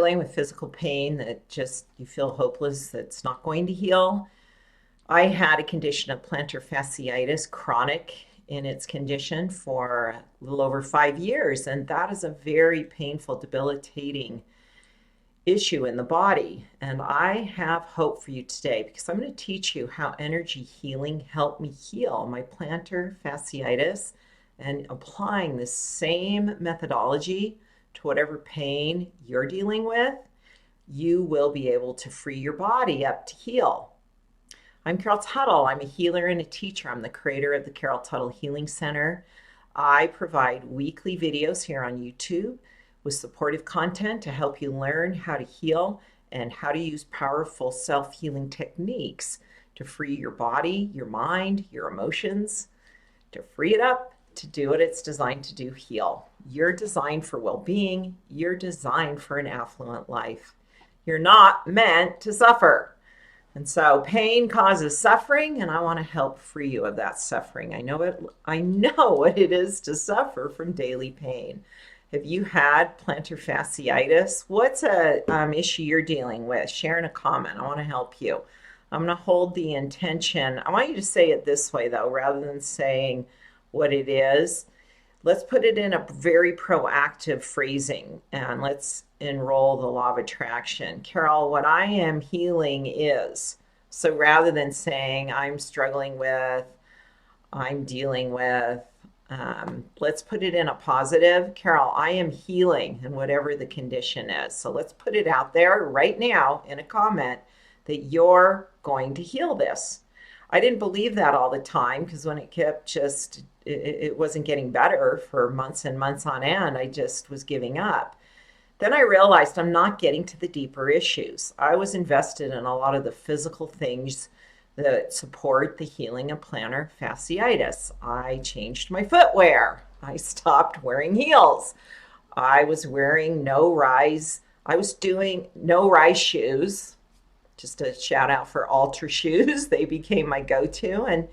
struggling with physical pain that just you feel hopeless, that's not going to heal. I had a condition of plantar fasciitis, chronic in its condition, for a little over 5 years, and that is a very painful, debilitating issue in the body. And I have hope for you today because I'm going to teach you how energy healing helped me heal my plantar fasciitis, and applying the same methodology to whatever pain you're dealing with, you will be able to free your body up to heal. I'm Carol Tuttle. I'm a healer and a teacher. I'm the creator of the Carol Tuttle Healing Center. I provide weekly videos here on YouTube with supportive content to help you learn how to heal and how to use powerful self-healing techniques to free your body, your mind, your emotions, to free it up to do what it's designed to do, heal. You're designed for well-being. You're designed for an affluent life. You're not meant to suffer. And so pain causes suffering, and I want to help free you of that suffering. I know what it is to suffer from daily pain. Have you had plantar fasciitis? What's a issue you're dealing with? Share in a comment. I want to help you. I'm going to hold the intention. I want you to say it this way, though, rather than saying what it is. Let's put it in a very proactive phrasing, and let's enroll the law of attraction. Carol, what I am healing is. So rather than saying I'm struggling with, I'm dealing with, let's put it in a positive. Carol, I am healing, and whatever the condition is. So let's put it out there right now in a comment that you're going to heal this. I didn't believe that all the time, because when it kept just, it wasn't getting better for months and months on end, I just was giving up. Then I realized I'm not getting to the deeper issues. I was invested in a lot of the physical things that support the healing of plantar fasciitis. I changed my footwear. I stopped wearing heels. I was wearing I was doing no rise shoes. Just a shout out for Alter shoes. They became my go-to. And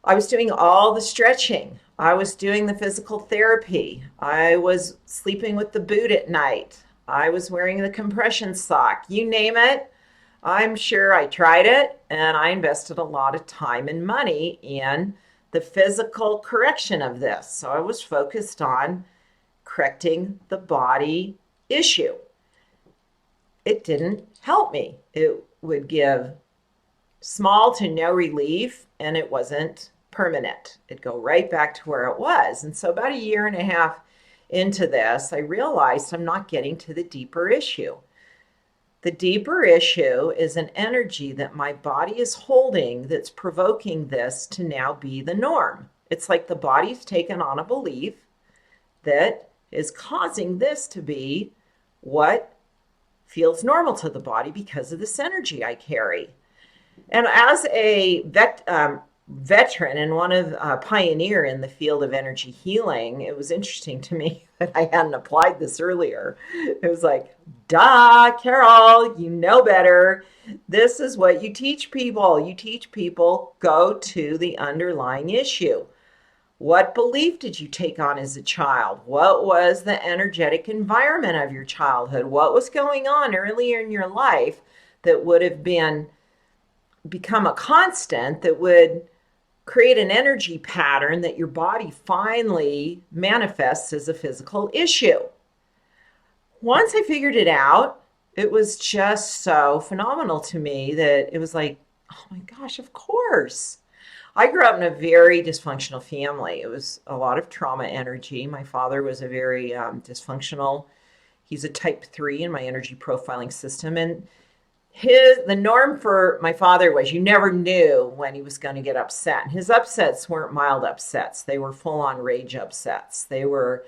I was doing all the stretching. I was doing the physical therapy. I was sleeping with the boot at night. I was wearing the compression sock. You name it. I'm sure I tried it, and I invested a lot of time and money in the physical correction of this. So I was focused on correcting the body issue. It didn't help me. It would give small to no relief, and it wasn't permanent. It'd go right back to where it was. And so about a year and a half into this, I realized I'm not getting to the deeper issue. The deeper issue is an energy that my body is holding that's provoking this to now be the norm. It's like the body's taken on a belief that is causing this to be what feels normal to the body because of this energy I carry. And as a veteran and one of a pioneer in the field of energy healing, it was interesting to me that I hadn't applied this earlier. It was like, duh, Carol, you know better. This is what you teach people. You teach people, go to the underlying issue. What belief did you take on as a child? What was the energetic environment of your childhood? What was going on earlier in your life that would have become a constant that would create an energy pattern that your body finally manifests as a physical issue? Once I figured it out, it was just so phenomenal to me that it was like, oh my gosh, of course. I grew up in a very dysfunctional family. It was a lot of trauma energy. My father was a very dysfunctional. He's a type 3 in my energy profiling system. And the norm for my father was you never knew when he was going to get upset. And his upsets weren't mild upsets. They were full-on rage upsets. They were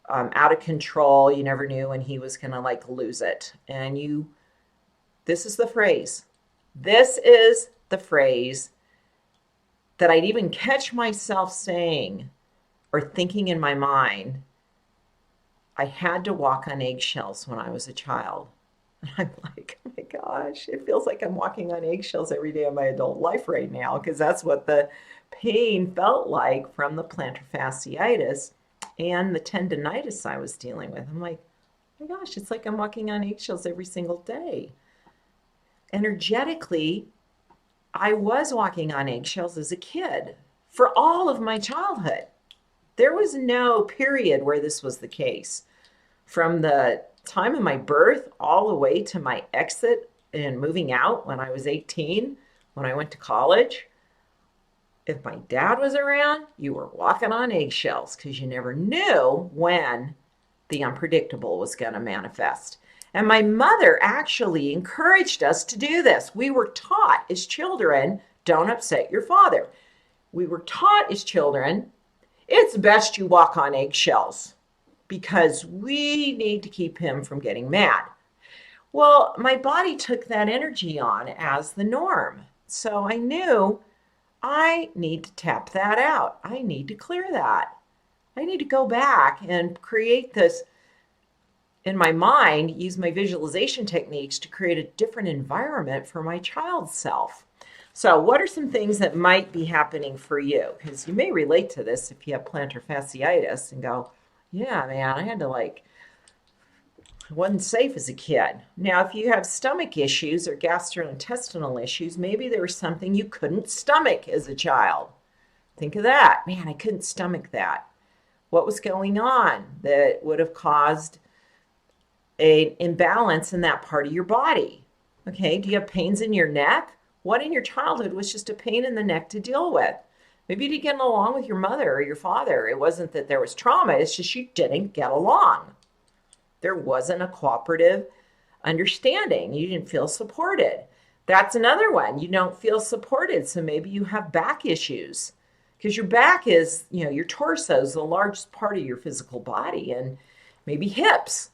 out of control. You never knew when he was going to lose it. And this is the phrase. This is the phrase that I'd even catch myself saying or thinking in my mind. I had to walk on eggshells when I was a child. And I'm like, oh my gosh, it feels like I'm walking on eggshells every day of my adult life right now, because that's what the pain felt like from the plantar fasciitis and the tendonitis I was dealing with. I'm like, My gosh, it's like I'm walking on eggshells every single day. Energetically, I was walking on eggshells as a kid for all of my childhood. There was no period where this was the case. From the time of my birth all the way to my exit and moving out when I was 18, when I went to college, if my dad was around, you were walking on eggshells because you never knew when the unpredictable was going to manifest. And my mother actually encouraged us to do this. We were taught as children, don't upset your father. We were taught as children, it's best you walk on eggshells because we need to keep him from getting mad. Well, my body took that energy on as the norm. So I knew I need to tap that out. I need to clear that. I need to go back and create this in my mind, use my visualization techniques to create a different environment for my child self. So what are some things that might be happening for you? Because you may relate to this if you have plantar fasciitis and go, yeah, man, I wasn't safe as a kid. Now, if you have stomach issues or gastrointestinal issues, maybe there was something you couldn't stomach as a child. Think of that. Man, I couldn't stomach that. What was going on that would have caused an imbalance in that part of your body? Okay, do you have pains in your neck? What in your childhood was just a pain in the neck to deal with? Maybe you didn't get along with your mother or your father. It wasn't that there was trauma, it's just you didn't get along. There wasn't a cooperative understanding. You didn't feel supported. That's another one. You don't feel supported, so maybe you have back issues because your back is, your torso is the largest part of your physical body, and maybe hips.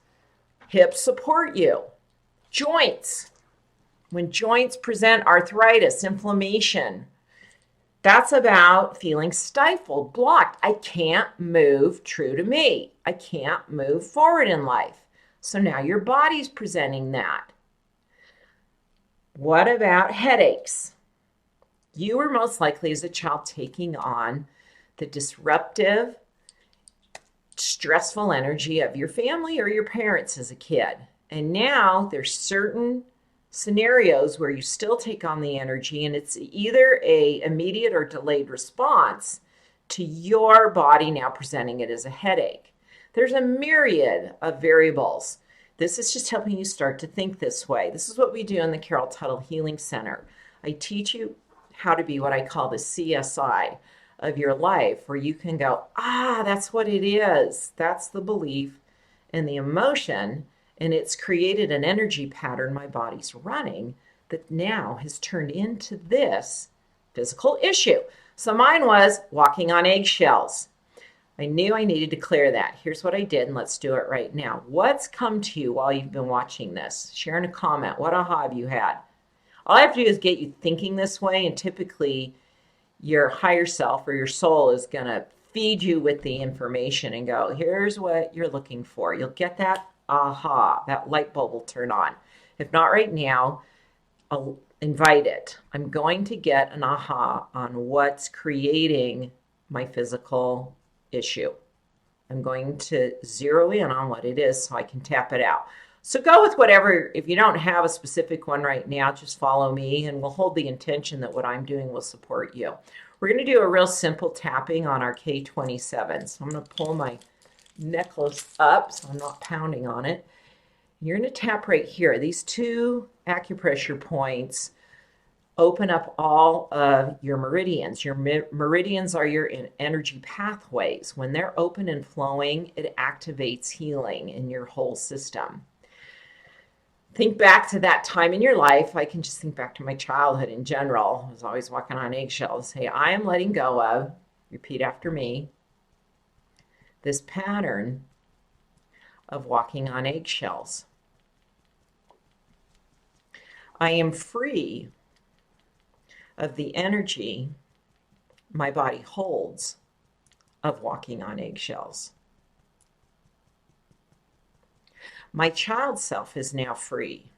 Hips support you. Joints. When joints present arthritis, inflammation, that's about feeling stifled, blocked. I can't move true to me. I can't move forward in life. So now your body's presenting that. What about headaches? You were most likely as a child taking on the disruptive, stressful energy of your family or your parents as a kid. And now there's certain scenarios where you still take on the energy, and it's either a immediate or delayed response to your body now presenting it as a headache. There's a myriad of variables. This is just helping you start to think this way. This is what we do in the Carol Tuttle Healing Center. I teach you how to be what I call the CSI of your life, where you can go, that's what it is. That's the belief and the emotion. And it's created an energy pattern my body's running that now has turned into this physical issue. So mine was walking on eggshells. I knew I needed to clear that. Here's what I did, and let's do it right now. What's come to you while you've been watching this? Share in a comment. What aha have you had? All I have to do is get you thinking this way, and typically your higher self or your soul is going to feed you with the information and go, here's what you're looking for. You'll get that aha, that light bulb will turn on. If not right now, I'll invite it. I'm going to get an aha on what's creating my physical issue. I'm going to zero in on what it is so I can tap it out. So go with whatever. If you don't have a specific one right now, just follow me and we'll hold the intention that what I'm doing will support you. We're going to do a real simple tapping on our K27. So I'm going to pull my necklace up so I'm not pounding on it. You're going to tap right here. These two acupressure points open up all of your meridians. Your meridians are your energy pathways. When they're open and flowing, it activates healing in your whole system. Think back to that time in your life. I can just think back to my childhood in general. I was always walking on eggshells. Hey, I am letting go of, repeat after me, this pattern of walking on eggshells. I am free of the energy my body holds of walking on eggshells. My child self is now free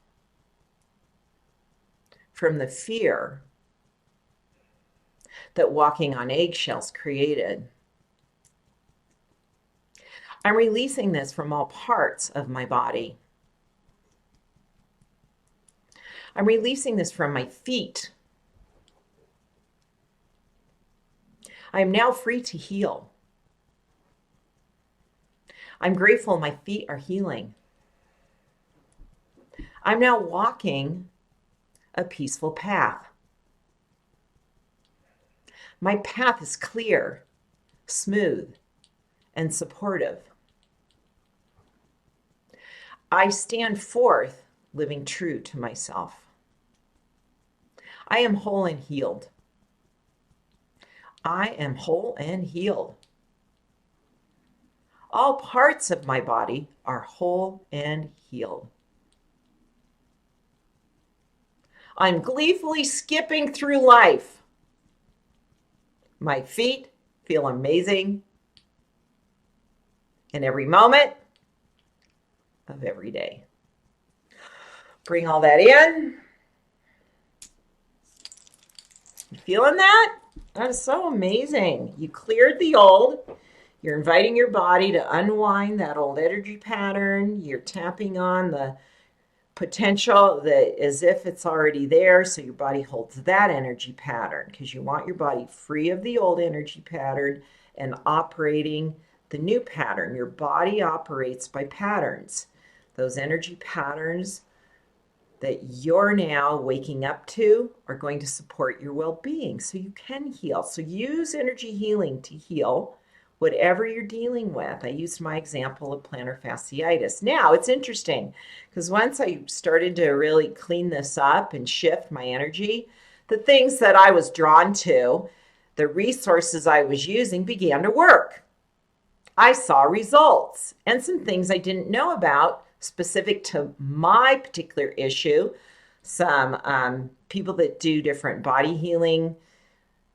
from the fear that walking on eggshells created. I'm releasing this from all parts of my body. I'm releasing this from my feet. I am now free to heal. I'm grateful my feet are healing. I'm now walking a peaceful path. My path is clear, smooth, and supportive. I stand forth living true to myself. I am whole and healed. I am whole and healed. All parts of my body are whole and healed. I'm gleefully skipping through life. My feet feel amazing in every moment of every day. Bring all that in. You feeling that? That is so amazing. You cleared the old. You're inviting your body to unwind that old energy pattern. You're tapping on the potential that as if it's already there, so your body holds that energy pattern because you want your body free of the old energy pattern and operating the new pattern. Your body operates by patterns. Those energy patterns that you're now waking up to are going to support your well-being so you can heal. So use energy healing to heal whatever you're dealing with. I used my example of plantar fasciitis. Now, it's interesting because once I started to really clean this up and shift my energy, the things that I was drawn to, the resources I was using began to work. I saw results and some things I didn't know about specific to my particular issue. Some people that do different body healing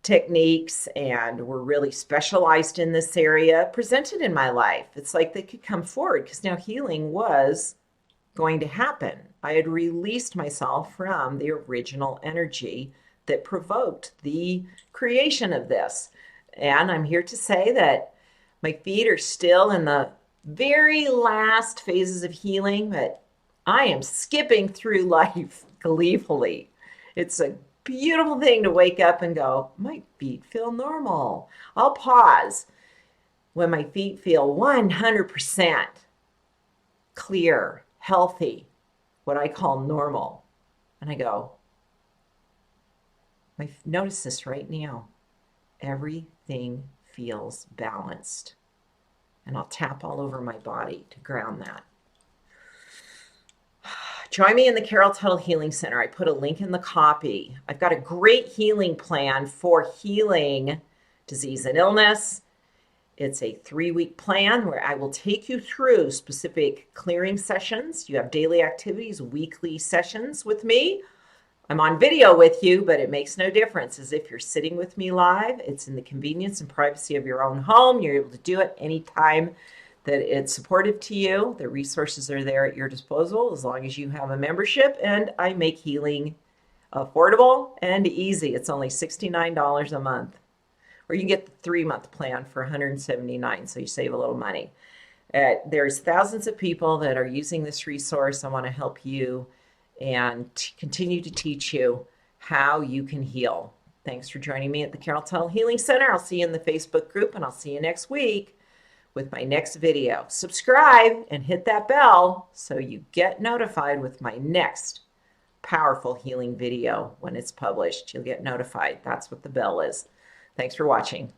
techniques and were really specialized in this area presented in my life. It's like they could come forward because now healing was going to happen. I had released myself from the original energy that provoked the creation of this. And I'm here to say that my feet are still in the very last phases of healing, but I am skipping through life gleefully. It's a beautiful thing to wake up and go, my feet feel normal. I'll pause when my feet feel 100% clear, healthy, what I call normal. And I go, notice this right now. Everything feels balanced. And I'll tap all over my body to ground that. Join me in the Carol Tuttle Healing Center. I put a link in the copy. I've got a great healing plan for healing disease and illness. It's a 3-week plan where I will take you through specific clearing sessions. You have daily activities, weekly sessions with me. I'm on video with you, but it makes no difference as if you're sitting with me live. It's in the convenience and privacy of your own home. You're able to do it anytime that it's supportive to you. The resources are there at your disposal as long as you have a membership, and I make healing affordable and easy. It's only $69 a month, or you can get the 3-month plan for $179, so you save a little money. There's thousands of people that are using this resource. I want to help you and continue to teach you how you can heal. Thanks for joining me at the Carol Tuttle Healing Center. I'll see you in the Facebook group, and I'll see you next week with my next video. Subscribe and hit that bell so you get notified with my next powerful healing video when it's published. You'll get notified. That's what the bell is. Thanks for watching.